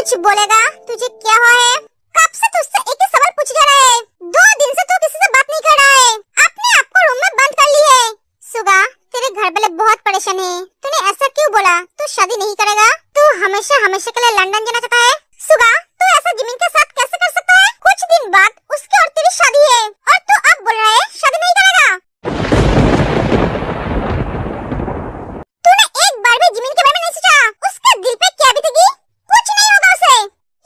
कुछ बोलेगा? तुझे क्या हुआ है? कब से तुझसे एक ही सवाल पूछे जा रहा है। 2 दिन से तू किसी से बात नहीं कर रहा है। अपने आप को रूम में बंद कर ली है। सुगा, तेरे घर वाले बहुत परेशान है। तूने ऐसा क्यों बोला? तू शादी नहीं करेगा? तू हमेशा हमेशा के लिए लंदन जाना चाहता है? सुगा, तू ऐसा जिमिन के साथ कैसे कर सकता है? कुछ दिन बाद उसकी और तेरी शादी है और तू अब बोल रहा है शादी नहीं करेगा। तूने एक बार भी जिमिन के बारे में नहीं सोचा? उसके दिल पे क्या बीतेगी? कुछ नहीं होगा उसे,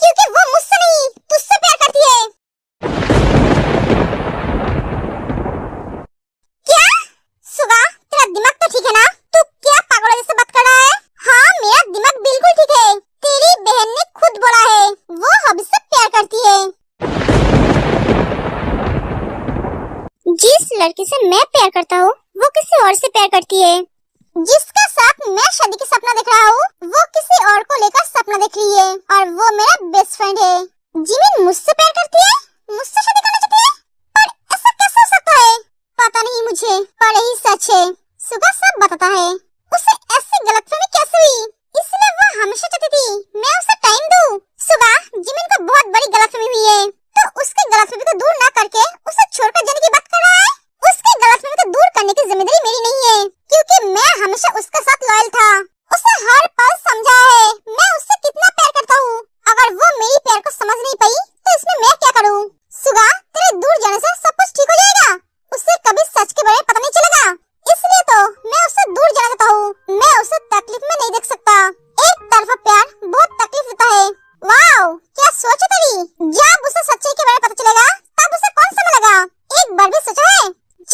क्योंकि वो मुझसे नहीं तुझसे प्यार करती है। क्या? सुगा, तेरा दिमाग तो ठीक है ना? तू क्या पागलों जैसे बात कर रहा है? हाँ, मेरा दिमाग बिल्कुल ठीक है। तेरी बहन ने खुद बोला है वो हमसे प्यार करती है। जिस लड़की से मैं प्यार करता हूँ वो किसी और से प्यार करती है। जिसका साथ मैं शादी का सपना देख रहा हूँ वो किसी और को लेकर सपना देख रही है और वो मेरा बेस्ट फ्रेंड है। जिमिन मुझसे प्यार करती है, मुझसे शादी करना चाहती है, पर ऐसा कैसे हो सकता है? पता नहीं मुझे, पर यही सच है। सुगा सब बताता है। उसे ऐसी गलतफहमी कैसे हुई? इसलिए वो हमेशा चाहती थी मैं उसे टाइम दूं। सुगा, जिमिन को बहुत बड़ी गलतफहमी हुई है, तो उसके गलतफहमी को दूर ना करके उसे छोड़कर जाने की बात कर रहा है। उसके गलतफहमी को दूर करने की जिम्मेदारी मेरी नहीं है, क्योंकि मैं हमेशा उसके साथ लॉयल था। उसे हर पल समझा है मैं उससे कितना प्यार करता हूँ। अगर वो मेरी प्यार को समझ नहीं पाई तो इसमें मैं क्या करूँ? सुगा, तेरे दूर जाने से सब कुछ ठीक हो जाएगा। उसे कभी सच के बारे में पता नहीं चलेगा, इसलिए तो मैं उससे दूर जाना चाहता हूँ। मैं उसे तकलीफ में नहीं देख सकता। एक तरफा प्यार बहुत तकलीफ देता है। वाओ, क्या सोच है तेरी? जब उसे सच्चाई के बारे में पता चलेगा तब उसे कौन समझेगा? एक बार भी सोचा है?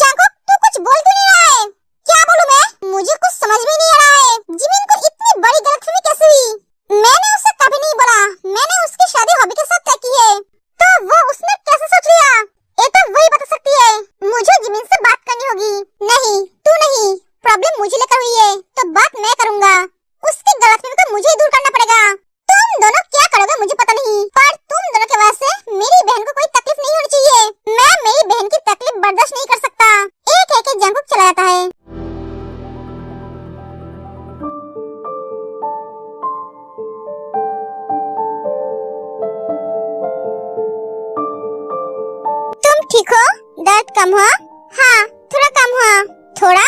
जैकब, तू कुछ बोल क्यों नहीं रहा है? क्या बोलूं मैं? मुझे कुछ समझ में नहीं आ रहा है। जिमिन को इतनी बड़ी गलतफहमी कैसे हुई? मैंने उसे कभी नहीं बोला मैंने उसकी शादी हॉबी के साथ तय की है, तो वो उसने कैसे सोच लिया? ये तो वही बता सकती है। मुझे जिमिन से बात करनी होगी। नहीं, तू नहीं। प्रॉब्लम मुझे लेकर हुई है तो बात मैं करूंगा। उसकी गलतफहमी को मुझे ही दूर करना पड़ेगा। तुम दोनों क्या करोगे मुझे पता नहीं, पर तुम दोनों की वजह से मेरी बहन को कोई तकलीफ नहीं होनी चाहिए। मैं मेरी बहन की तकलीफ बर्दाश्त नहीं कर सकता। एक जंकुक चला जाता है। तुम ठीक हो? दर्द कम हुआ? हाँ, थोड़ा कम हुआ। थोड़ा?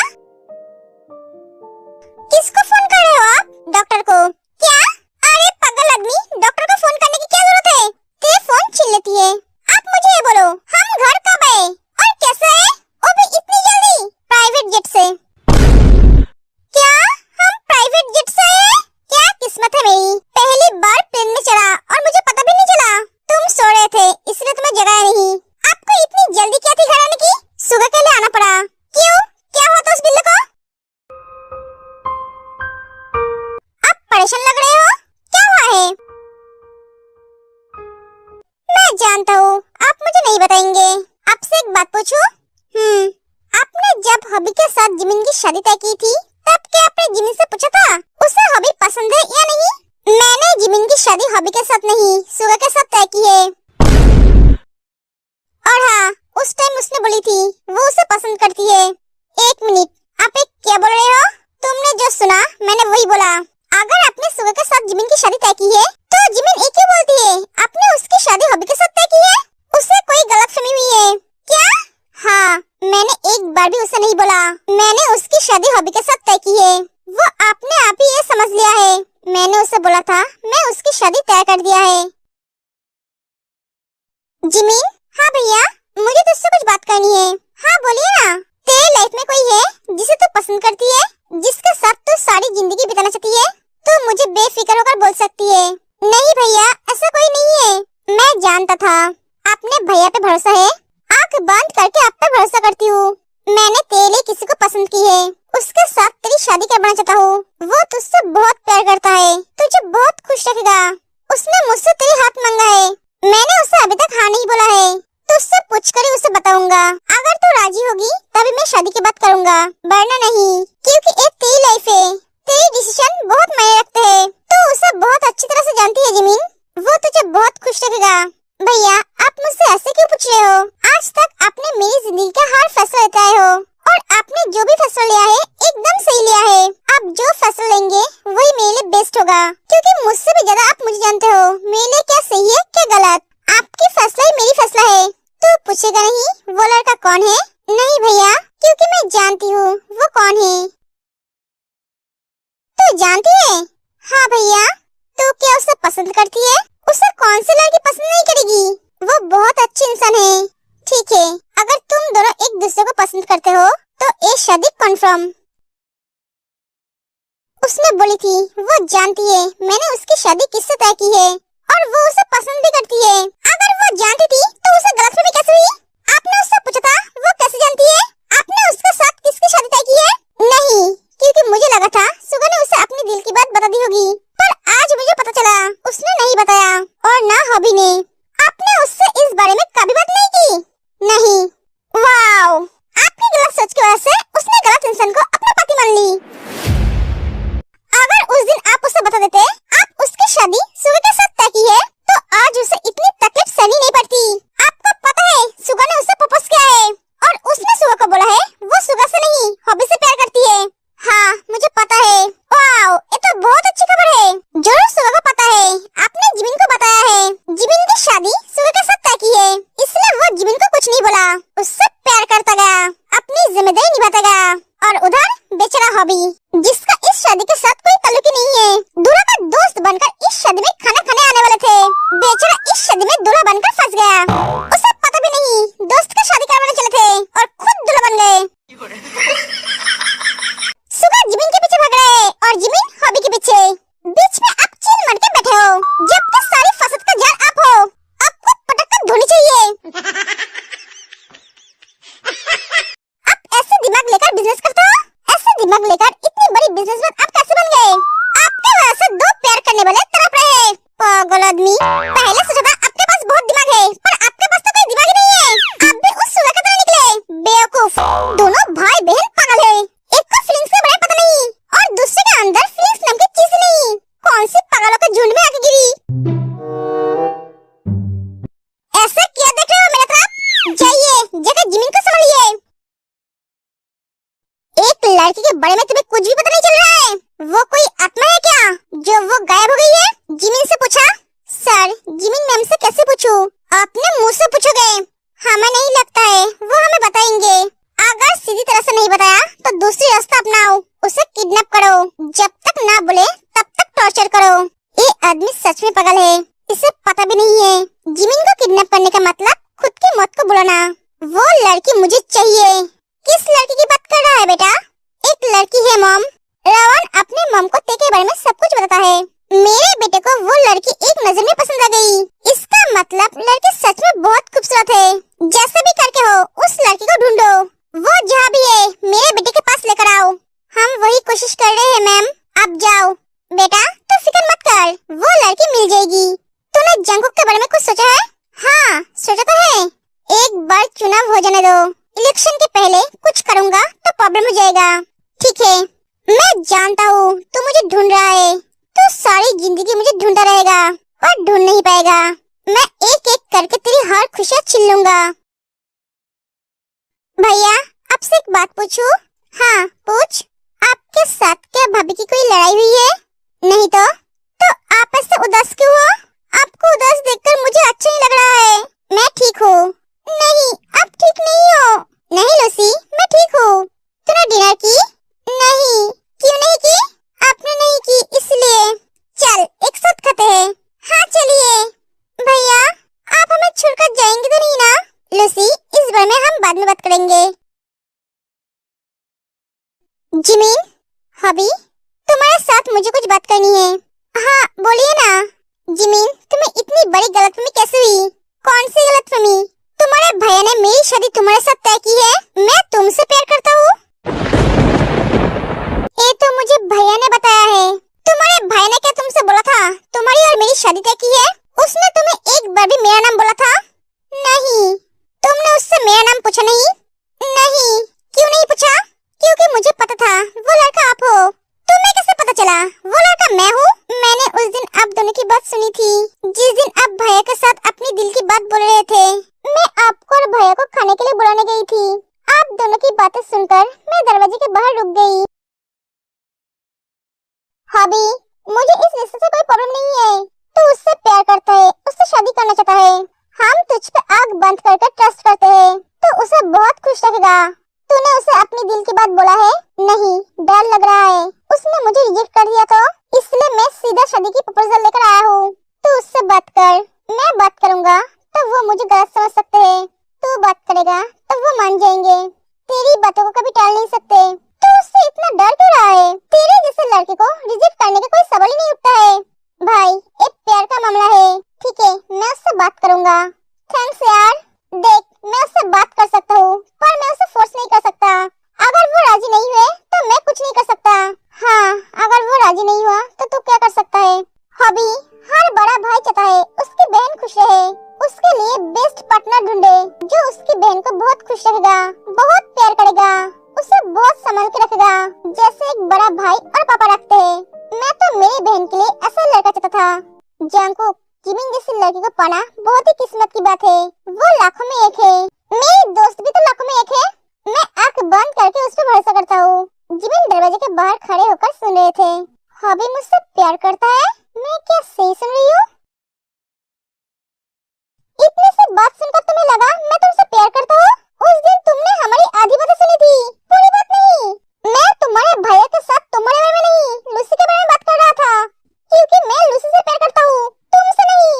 किसको फोन कर रहे हो आप? डॉक्टर को? क्या? अरे पागल आदमी, डॉक्टर को फोन करने की क्या जरूरत है? तेरे फोन छीन लेती है। आप मुझे ये बोलो, हम घर कब आए और कैसे आए? वो भी इतनी जल्दी? प्राइवेट जेट से। क्या? हम प्राइवेट जेट से आए? क्या किस्मत है मेरी, पहली बार प्लेन में चढ़ा और मुझे पता भी नहीं चला। तुम सो रहे थे इसलिए तुम्हें जगाया नहीं। आपको इतनी जल्दी क्या थी घर आने की? सुबह के लिए आना पड़ा। क्यों? क्या हुआ था उस बिल्ली को? आप परेशान लग रहे हो, क्या हुआ है? मैं जानता हूँ आप मुझे नहीं बताएंगे। आपसे एक बात पूछूं? आपने जब हॉबी के साथ जिमिन की शादी तय की थी तब क्या आपने जिमिन से पूछा था उसे हॉबी पसंद है या नहीं? मैंने जिमिन की शादी हॉबी के साथ नहीं सुगा के साथ तय की है। और हाँ, उस टाइम उसने बोली थी वो उसे पसंद करती है। एक मिनट, आप एक क्या बोल रहे हो? तुमने जो सुना मैंने वही बोला। अगर आपने सुगा के साथ जिमिन की शादी तय की है तो जिमिन एक ही बोलती है आपने उसकी शादी हॉबी के साथ तय की है। उसे कोई गलतफहमी हुई है क्या? हाँ, मैंने एक बार भी उसे नहीं बोला मैंने उसकी शादी हॉबी के साथ तय की है। वो आपने आप ही ये समझ लिया है। मैंने उसे बोला था मैं उसकी शादी तय कर दिया है। जिमिन? हाँ भैया, मुझे तुझसे कुछ बात करनी है। हाँ बोलिए ना। तेरे लाइफ में कोई है जिसे तू पसंद करती है, जिसके साथ तू सारी जिंदगी बिताना चाहती है? तू मुझे बेफिक्र होकर बोल सकती है। नहीं भैया, ऐसा कोई नहीं है। मैं जानता था आपने भैया पे भरोसा है। आंख बंद करके आप पे भरोसा करती हूँ। मैंने तेरे लिए किसी को पसंद की है, उसके साथ तेरी शादी करवाना चाहता हूँ। वो तुझसे बहुत प्यार करता है, तुझे बहुत खुश रखेगा। उसने मुझसे तेरी हाथ मांगा है। मैंने उसे अभी तक हाँ नहीं बोला है, तुझसे पूछ कर ही उसे बताऊंगा। अगर तू राजी होगी तभी मैं शादी की बात करूंगा, वरना नहीं, क्योंकि एक तेरी लाइफ है। तेरी डिसीजन बहुत मायने रखते हैं। तू उसे बहुत अच्छी तरह से जानती है जिमिन, वो तुझे बहुत खुश रखेगा। भैया, आप मुझसे ऐसे क्यों पूछ रहे हो? आज तक आपने मेरी जिंदगी का हर फैसला लेते आए हो और आपने जो भी फैसला लिया है एकदम सही लिया है। आप जो फैसला लेंगे वही मेरे लिए बेस्ट होगा, क्योंकि मुझसे भी ज्यादा आप मुझे जानते हो। कौन है? नहीं भैया, क्योंकि मैं जानती हूँ वो कौन है। तू जानती है? हाँ भैया। तो क्या उसे पसंद करती है? उसे कौन सी लड़की पसंद नहीं करेगी? वो बहुत अच्छी इंसान है। ठीक है, अगर तुम दोनों एक दूसरे को पसंद करते हो तो ये शादी कंफर्म। उसने बोली थी वो जानती है मैंने उसकी शादी किससे तय की है और वो उसे पसंद भी करती है। अगर वो जानती थी तो उसे गलतफहमी कैसे हुई? आपने उससे पूछा था वो कैसे जानती है? आपने उसके साथ किसकी शादी तय की है? नहीं, क्योंकि मुझे लगा था सुगा ने उसे अपनी दिल की बात बता दी होगी, पर आज मुझे पता चला उसने नहीं बताया और ना हॉबी ने। आपने उससे इस बारे में कभी बात नहीं की? नहीं। वाओ, आपकी गलत सोच की वजह से उसने गलत इंसान को अपना पति मान ली। अगर उस दिन आप उसे बता देते आप उसकी शादी सुगा के साथ तय की है तो आज उसे इतनी तकलीफ सहनी नहीं पड़ती। आपको पता है सुगा ने उसे प्रपोज किया है और उसने सुगा को बोला है वो सुगा से नहीं हॉबी से प्यार करती है। हाँ, मुझे पता है। वाओ, ये तो बहुत अच्छी खबर है। जरूर सुगा को पता है। आपने जिमिन को बताया है। जिमिन की शादी सुगा के साथ तय की है, इसलिए वो जिमिन को कुछ नहीं बोला, उससे प्यार करता गया, अपनी जिम्मेदारी निभाता गया। और उधर बेचारा हॉबी, जिसका इस शादी के साथ कोई ताल्लुक ही नहीं है, दूल्हा का दोस्त बनकर इस शादी में खाना खाने आने वाले थे, बेचारा इस शादी में दूल्हा बनकर फंस गया। उसे पता भी नहीं दोस्त की शादी करवाने चले थे और खुद दूल्हा बन गए। सुगा जिमिन के पीछे भाग रहा है और जिमिन हॉबी के पीछे। बीच में आप चिल मार के बैठे हो, जब तक सारी फसद का जाल आप हो, आपको पटक कर धोनी चाहिए। आप ऐसे दिमाग लेकर बिजनेस करते हो? ऐसे दिमाग लेकर इतनी बड़ी बिजनेसमैन आप कैसे बन गए? आपके वजह से दो प्यार करने वाले तड़प रहे हैं। पागल आदमी, पहले सोचा था आपके पास बहुत दिमाग है, पर आपके पास तो कोई दिमाग ही नहीं है। आप भी उस सुगा की तरह निकले, बेवकूफ। दोनों भाई बहन पागल है, एक को फीलिंग्स के बारे में पता नहीं और दूसरे के अंदर फीलिंग्स नाम की चीज नहीं। कौन सी पागलों के झुंड में आके गिरी? ऐसा क्या देख रहे हो मेरे तरफ? जाइए जगह जिमिन को संभालिए। एक लड़की के बारे में तुम्हें कुछ भी पता नहीं चल रहा है? वो कोई आत्मा है क्या जो वो गायब हो गई है? जिमिन से पूछा। सर, जिमिन मैम से कैसे पूछूं? आपने मुझ से पूछोगे? हमें नहीं लगता है वो हमें बताएंगे। अगर सीधी तरह से नहीं बताया तो दूसरी रास्ता अपनाओ, उसे किडनैप करो, जब तक ना बोले तब तक टॉर्चर करो। ये आदमी सच में पागल है, इसे पता भी नहीं है जिमिन को किडनैप करने का मतलब खुद की मौत को बुलाना। वो लड़की मुझे चाहिए। किस लड़की की बात कर रहा है बेटा? एक लड़की है मॉम। रावण अपने मॉम को ते के बारे में सब कुछ बताता है। मेरे बेटे को वो लड़की एक नजर में पसंद आ गई। इसका मतलब लड़की सच में बहुत खूबसूरत है। जैसे भी करके हो उस लड़की को ढूंढो, वो जहाँ भी है मेरे बेटे के पास लेकर आओ। हम वही कोशिश कर रहे हैं मैम, आप जाओ। बेटा तू फिक्र मत कर, वो लड़की मिल जाएगी। तूने जंगकुक के बारे में कुछ सोचा है? हाँ, सोचा तो है। एक बार चुनाव हो जाने दो, इलेक्शन के पहले कुछ करूँगा तो प्रॉब्लम हो जाएगा। ठीक है, मैं जानता हूँ तू मुझे ढूंढ रहा है, तू सारी जिंदगी मुझे ढूंढता रहेगा और ढूंढ नहीं पाएगा। मैं एक एक करके तेरी हर खुशियाँ छीन लूंगा। भैया आपसे एक बात पूछूं? हाँ पूछ। आपके साथ क्या भाभी की कोई लड़ाई हुई है? नहीं तो आप ऐसे उदास क्यों हो? आपको उदास देखकर मुझे अच्छा नहीं लग रहा है। मैं ठीक हूँ। नहीं, आप ठीक नहीं हो। नहीं लूसी, मैं ठीक हूँ। तूने डिनर की? नहीं। क्यों नहीं की? आपने नहीं की इसलिए। चल एक साथ खाते हैं। हाँ चलिए। भैया आप हमें छोड़कर जाएंगे तो नहीं ना? लूसी, इस बारे में हम बाद में बात करेंगे। जिमिन, हॉबी, तुम्हारे साथ मुझे कुछ बात करनी है। हाँ बोलिए ना। जिमिन, तुम्हें इतनी बड़ी गलतफहमी कैसे हुई? कौन सी गलतफहमी? तुम्हारे भैया ने मेरी शादी तुम्हारे साथ तय की है। मैं तुमसे प्यार करता हूँ। ये तो मुझे भैया ने बताया है। तुम्हारे भाई ने क्या तुमसे बोला था तुम्हारी और मेरी शादी तय की है? उसने तुम्हें एक बार भी मेरा नाम बोला था? नहीं। तुमने उससे मेरा नाम पूछा नहीं? नहीं। क्यों नहीं पूछा? क्योंकि मुझे पता था वो लड़का आप हो। तुम्हें कैसे पता चला वो लड़का मैं हूँ? मैंने उस दिन आप दोनों की बात सुनी थी, जिस दिन आप भैया के साथ अपनी दिल की बात बोल रहे थे। मैं आपको और भैया को खाने के लिए बुलाने गई थी। आप दोनों की बातें सुनकर मैं दरवाजे के बाहर रुक गई। हॉबी, मुझे इस रिश्ते से कोई प्रॉब्लम नहीं है। तू उससे प्यार करता है, उससे शादी करना चाहता है। हम तुझ पे आंख बंद करके ट्रस्ट करते हैं, तो उसे बहुत खुश रखेगा। तूने उसे अपनी दिल की बात बोला है? नहीं, डर लग रहा है उसने मुझे रिजेक्ट कर दिया तो, इसलिए मैं सीधा शादी की प्रपोजल लेकर आया हूँ। तू उससे बात कर, मैं बात करूँगा तो वो मुझे गलत समझ सकते हैं, तू बात करेगा तो वो मान जाएंगे। तेरी बातों को कभी टाल नहीं सकते। तू उससे इतना डर क्यों रहा है? तेरे जैसे लड़के को रिजेक्ट करने का कोई सवाल ही नहीं उठता है। भाई, एक प्यार का मामला है। ठीक है, मैं उससे बात करूँगा। थैंक्स यार। देख, मैं उससे बात कर सकता हूँ, पर मैं उसे फोर्स नहीं कर सकता। अगर वो राजी नहीं हुए तो मैं कुछ नहीं कर सकता। हाँ, अगर वो राजी नहीं हुआ तो तू क्या कर सकता है? हॉबी, हर बड़ा भाई चाहता है उसकी बहन खुश रहे। उसके लिए बेस्ट पार्टनर ढूंढे जो उसकी बहन को बहुत खुश रखेगा, बहुत प्यार करेगा, उसे बहुत संभाल के रखेगा, जैसे एक बड़ा भाई और पापा रखते हैं। मैं तो मेरी बहन के लिए ऐसा लड़का चाहता था। जंगकुक, जिमिन जैसी लड़की को पाना बहुत ही किस्मत की बात है। वो लाखों में एक है। मेरी दोस्त भी तो लाखों में एक है। मैं आंख बंद करके उस पर भरोसा करता हूँ। जिमिन दरवाजे के बाहर खड़े होकर सुन रहे थे। हॉबी मुझसे प्यार करता है? मैं क्या सही सुन रही हूँ? इतनी सी बात सुनकर तुम्हें लगा मैं तुमसे प्यार करता हूँ? उस दिन तुमने हमारी आधी बातें सुनी थी, पूरी बात नहीं। मैं तुम्हारे भैया के साथ तुम्हारे बारे में नहीं, लूसी के बारे में बात कर रहा था, क्योंकि मैं लूसी से प्यार करता हूँ, तुमसे नहीं।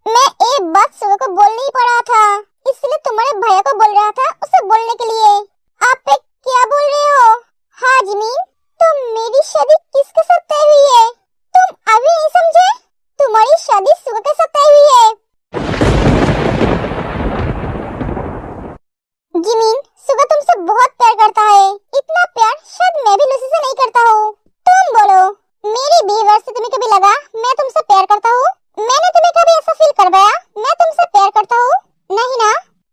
मैं एक बात सुबह को बोल नहीं पा रहा था, इसलिए तुम्हारे भैया को बोल रहा था उसे बोलने के लिए। आप एक क्या बोल रहे हो? हाँ जिमीन, तो मेरी शादी किसके साथ तय हुई है? तुम अभी नहीं समझे? तुम्हारी शादी सुगा के साथ तय हुई है। जिमीन, सुगा तुमसे बहुत प्यार करता है। इतना प्यार शायद मैं भी लूसी से नहीं करता हूँ। तुम बोलो, मेरी बिहेवियर से तुम्हें कभी लगा मैं तुमसे प्यार करता हूँ? मैंने तुम्हें कभी ऐसा फील करवाया मैं तुमसे प्यार करता हूँ? नहीं ना?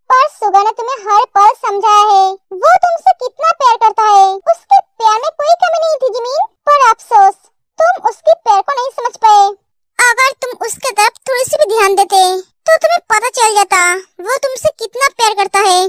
पर सुगा ने तुम्हें हर पल समझाया है वो तुमसे कितना प्यार करता है। उसके प्यार में कोई कमी नहीं थी जिमीन, पर अफसोस तुम उसके प्यार को नहीं समझ पाए। अगर तुम उसके तरफ थोड़ी सी भी ध्यान देते तो तुम्हें पता चल जाता वो तुमसे कितना प्यार करता है।